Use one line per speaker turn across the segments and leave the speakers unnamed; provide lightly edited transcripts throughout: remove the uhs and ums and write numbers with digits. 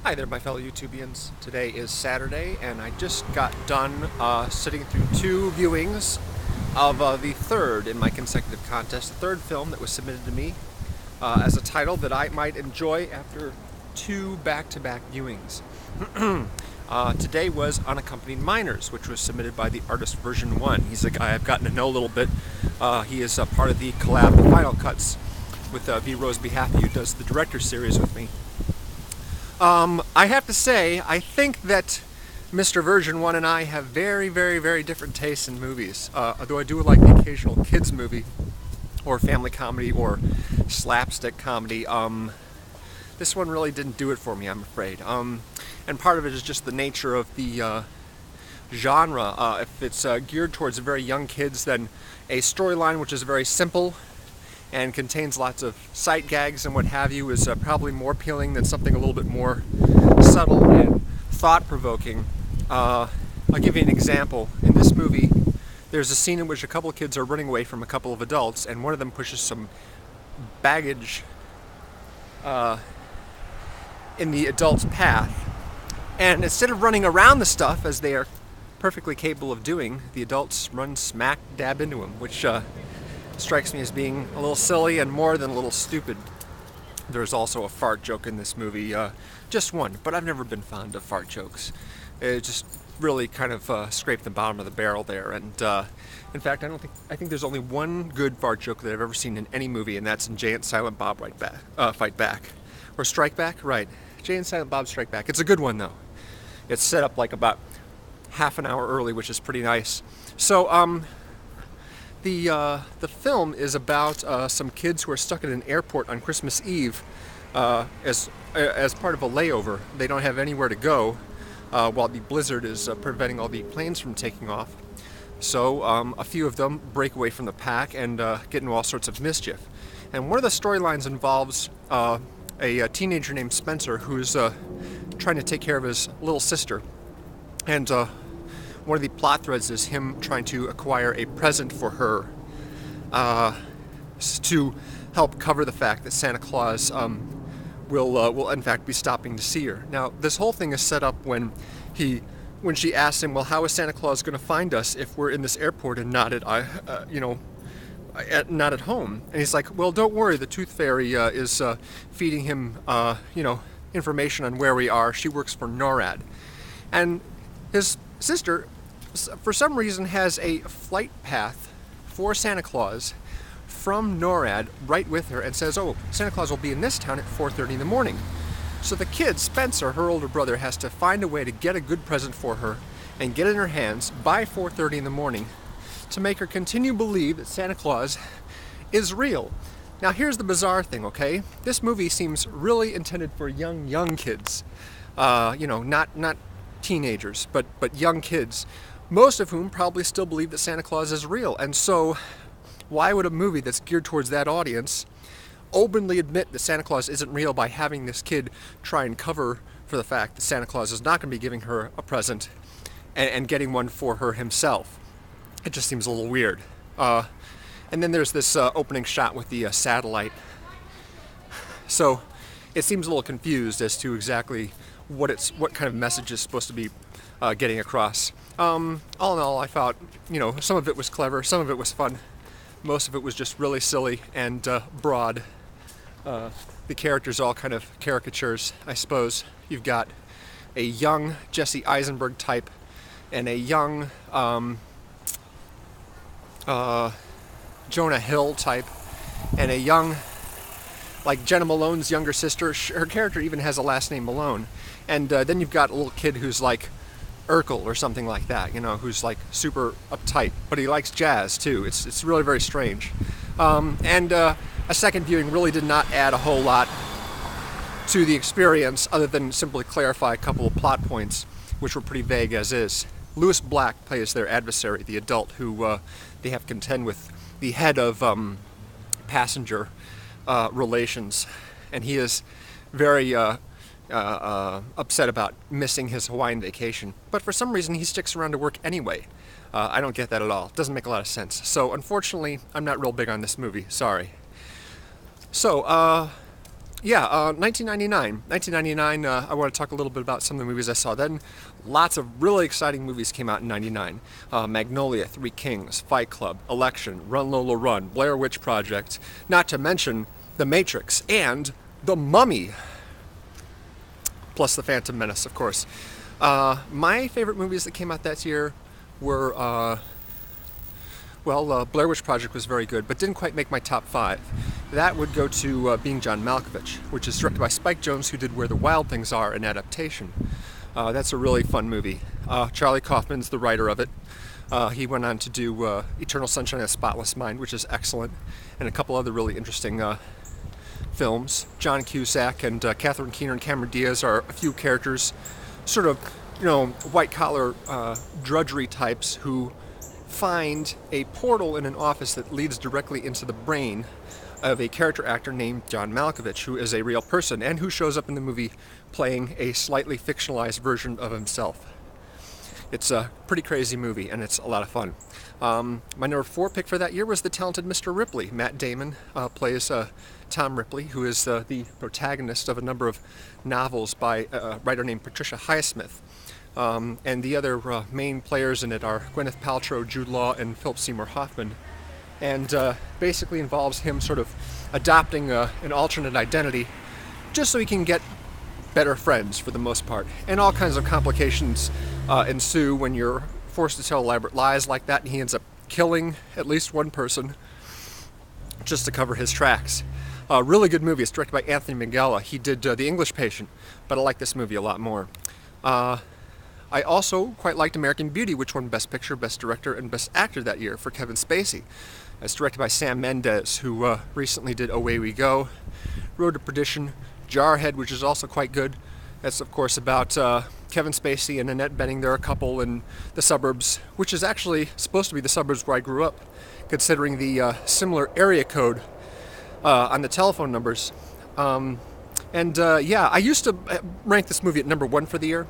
Hi there, my fellow YouTubians. Today is Saturday, and I just got done sitting through two viewings of the third in my consecutive contest, the third film that was submitted to me as a title that I might enjoy after two back-to-back viewings. Today was Unaccompanied Minors, which was submitted by the artist Version 1. He's a guy I've gotten to know a little bit. He is part of the collab Final Cuts with V. Rose Be Happy, who does the director series with me. I have to say, I think that Mr. Version 1 and I have very, very, very different tastes in movies. Although I do like the occasional kids movie, or family comedy, or slapstick comedy, this one really didn't do it for me, I'm afraid. And part of it is just the nature of the genre. If it's geared towards very young kids, then a storyline which is very simple and contains lots of sight gags and what have you is probably more appealing than something a little bit more subtle and thought-provoking. I'll give you an example. In this movie, there's a scene in which a couple of kids are running away from a couple of adults, and one of them pushes some baggage in the adult's path. And instead of running around the stuff, as they are perfectly capable of doing, the adults run smack dab into him, which strikes me as being a little silly and more than a little stupid. There's also a fart joke in this movie, just one, but I've never been fond of fart jokes. It just really kind of scraped the bottom of the barrel there, and in fact, I think there's only one good fart joke that I've ever seen in any movie, and that's in Jay and Silent Bob Fight Back, or Strike Back, right? Jay and Silent Bob Strike Back. It's a good one though. It's set up like about half an hour early, which is pretty nice. So, the film is about some kids who are stuck at an airport on Christmas Eve as part of a layover. They don't have anywhere to go while the blizzard is preventing all the planes from taking off. So a few of them break away from the pack and get into all sorts of mischief. And one of the storylines involves a teenager named Spencer who's trying to take care of his little sister. And one of the plot threads is him trying to acquire a present for her to help cover the fact that Santa Claus will in fact be stopping to see her. Now, this whole thing is set up when she asks him, well, how is Santa Claus going to find us if we're in this airport and not at not at home? And he's like, well, don't worry, the Tooth Fairy is feeding him information on where we are. She works for NORAD. And his sister, for some reason, has a flight path for Santa Claus from NORAD right with her and says, oh, Santa Claus will be in this town at 4:30 in the morning. So the kid, Spencer, her older brother, has to find a way to get a good present for her and get it in her hands by 4:30 in the morning to make her continue to believe that Santa Claus is real. Now, here's the bizarre thing, okay? This movie seems really intended for young kids. Not teenagers, but young kids, most of whom probably still believe that Santa Claus is real. And so, why would a movie that's geared towards that audience openly admit that Santa Claus isn't real by having this kid try and cover for the fact that Santa Claus is not going to be giving her a present and getting one for her himself? It just seems a little weird. And then there's this opening shot with the satellite. So it seems a little confused as to exactly what kind of message is supposed to be getting across. All in all, I thought, some of it was clever, some of it was fun, most of it was just really silly and broad. The characters all kind of caricatures, I suppose. You've got a young Jesse Eisenberg type and a young Jonah Hill type and a young, like Jenna Malone's younger sister. Her character even has a last name Malone. And then you've got a little kid who's like Urkel or something like that, who's like super uptight, but he likes jazz too. It's really very strange. And a second viewing really did not add a whole lot to the experience other than simply clarify a couple of plot points, which were pretty vague as is. Lewis Black plays their adversary, the adult who they have to contend with, the head of passenger relations, and he is very upset about missing his Hawaiian vacation, but for some reason he sticks around to work anyway. I don't get that at all. It doesn't make a lot of sense. So unfortunately, I'm not real big on this movie. Sorry. So 1999. 1999, I want to talk a little bit about some of the movies I saw then. Lots of really exciting movies came out in 99. Magnolia, Three Kings, Fight Club, Election, Run Lola Run, Blair Witch Project, not to mention The Matrix and The Mummy. Plus The Phantom Menace, of course. My favorite movies that came out that year were, Blair Witch Project was very good, but didn't quite make my top 5. That would go to Being John Malkovich, which is directed by Spike Jonze, who did Where the Wild Things Are, an adaptation. That's a really fun movie. Charlie Kaufman's the writer of it. He went on to do Eternal Sunshine of the Spotless Mind, which is excellent, and a couple other really interesting films. John Cusack and Catherine Keener and Cameron Diaz are a few characters, sort of, white-collar drudgery types who find a portal in an office that leads directly into the brain of a character actor named John Malkovich, who is a real person and who shows up in the movie playing a slightly fictionalized version of himself. It's a pretty crazy movie, and it's a lot of fun. My number 4 pick for that year was The Talented Mr. Ripley. Matt Damon plays Tom Ripley, who is the protagonist of a number of novels by a writer named Patricia Highsmith. And the other main players in it are Gwyneth Paltrow, Jude Law, and Philip Seymour Hoffman. And basically involves him sort of adopting an alternate identity just so he can get better friends for the most part. And all kinds of complications ensue when you're forced to tell elaborate lies like that, and he ends up killing at least one person just to cover his tracks. Really good movie. It's directed by Anthony Minghella. He did The English Patient, but I like this movie a lot more. I also quite liked American Beauty, which won Best Picture, Best Director, and Best Actor that year for Kevin Spacey. It's directed by Sam Mendes, who recently did Away We Go, Road to Perdition, Jarhead, which is also quite good. That's, of course, about Kevin Spacey and Annette Bening. They're a couple in the suburbs, which is actually supposed to be the suburbs where I grew up, considering the similar area code on the telephone numbers. I used to rank this movie at number 1 for the year,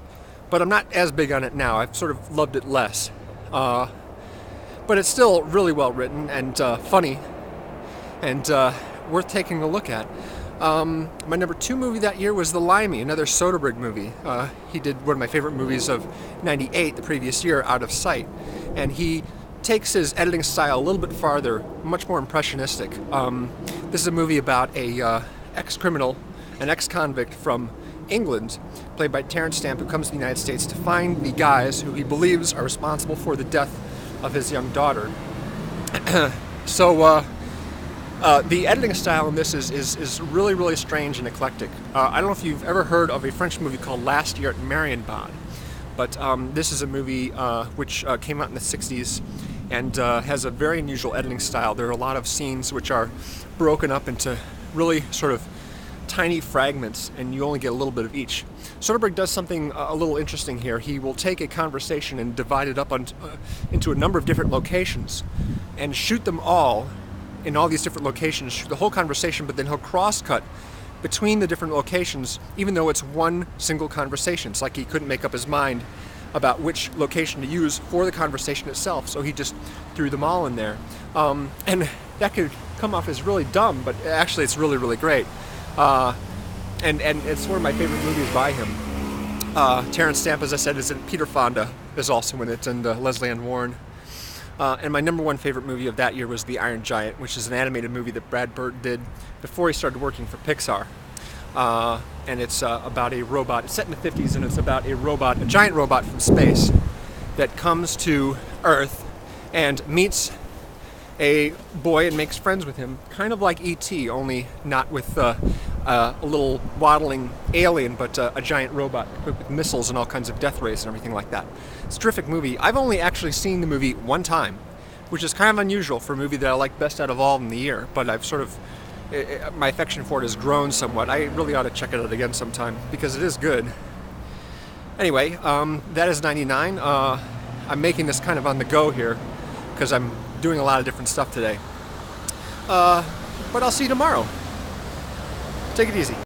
but I'm not as big on it now. I've sort of loved it less. But it's still really well written and funny and worth taking a look at. My number 2 movie that year was The Limey, another Soderbergh movie. He did one of my favorite movies of '98, the previous year, Out of Sight. And he takes his editing style a little bit farther, much more impressionistic. This is a movie about a ex-criminal, an ex-convict from England, played by Terence Stamp, who comes to the United States to find the guys who he believes are responsible for the death of his young daughter. The editing style in this is really, really strange and eclectic. I don't know if you've ever heard of a French movie called Last Year at Marienbad, but this is a movie which came out in the 60s and has a very unusual editing style. There are a lot of scenes which are broken up into really sort of tiny fragments, and you only get a little bit of each. Soderbergh does something a little interesting here. He will take a conversation and divide it up into a number of different locations and shoot them all in all these different locations, shoot the whole conversation, but then he'll cross-cut between the different locations, even though it's one single conversation. It's like he couldn't make up his mind about which location to use for the conversation itself, so he just threw them all in there. And that could come off as really dumb, but actually it's really, really great. And it's one of my favorite movies by him. Terence Stamp, as I said, is in it. Peter Fonda is also in it, and Leslie Ann Warren. And my number 1 favorite movie of that year was The Iron Giant, which is an animated movie that Brad Bird did before he started working for Pixar. And it's about a robot. It's set in the 50s, and it's about a robot, a giant robot from space, that comes to Earth and meets a boy and makes friends with him, kind of like E.T., only not with a little waddling alien, but a giant robot equipped with missiles and all kinds of death rays and everything like that. It's a terrific movie. I've only actually seen the movie one time, which is kind of unusual for a movie that I like best out of all in the year, but I've sort of, my affection for it has grown somewhat. I really ought to check it out again sometime, because it is good. Anyway, that is 99. I'm making this kind of on the go here, because I'm doing a lot of different stuff today. But I'll see you tomorrow. Take it easy.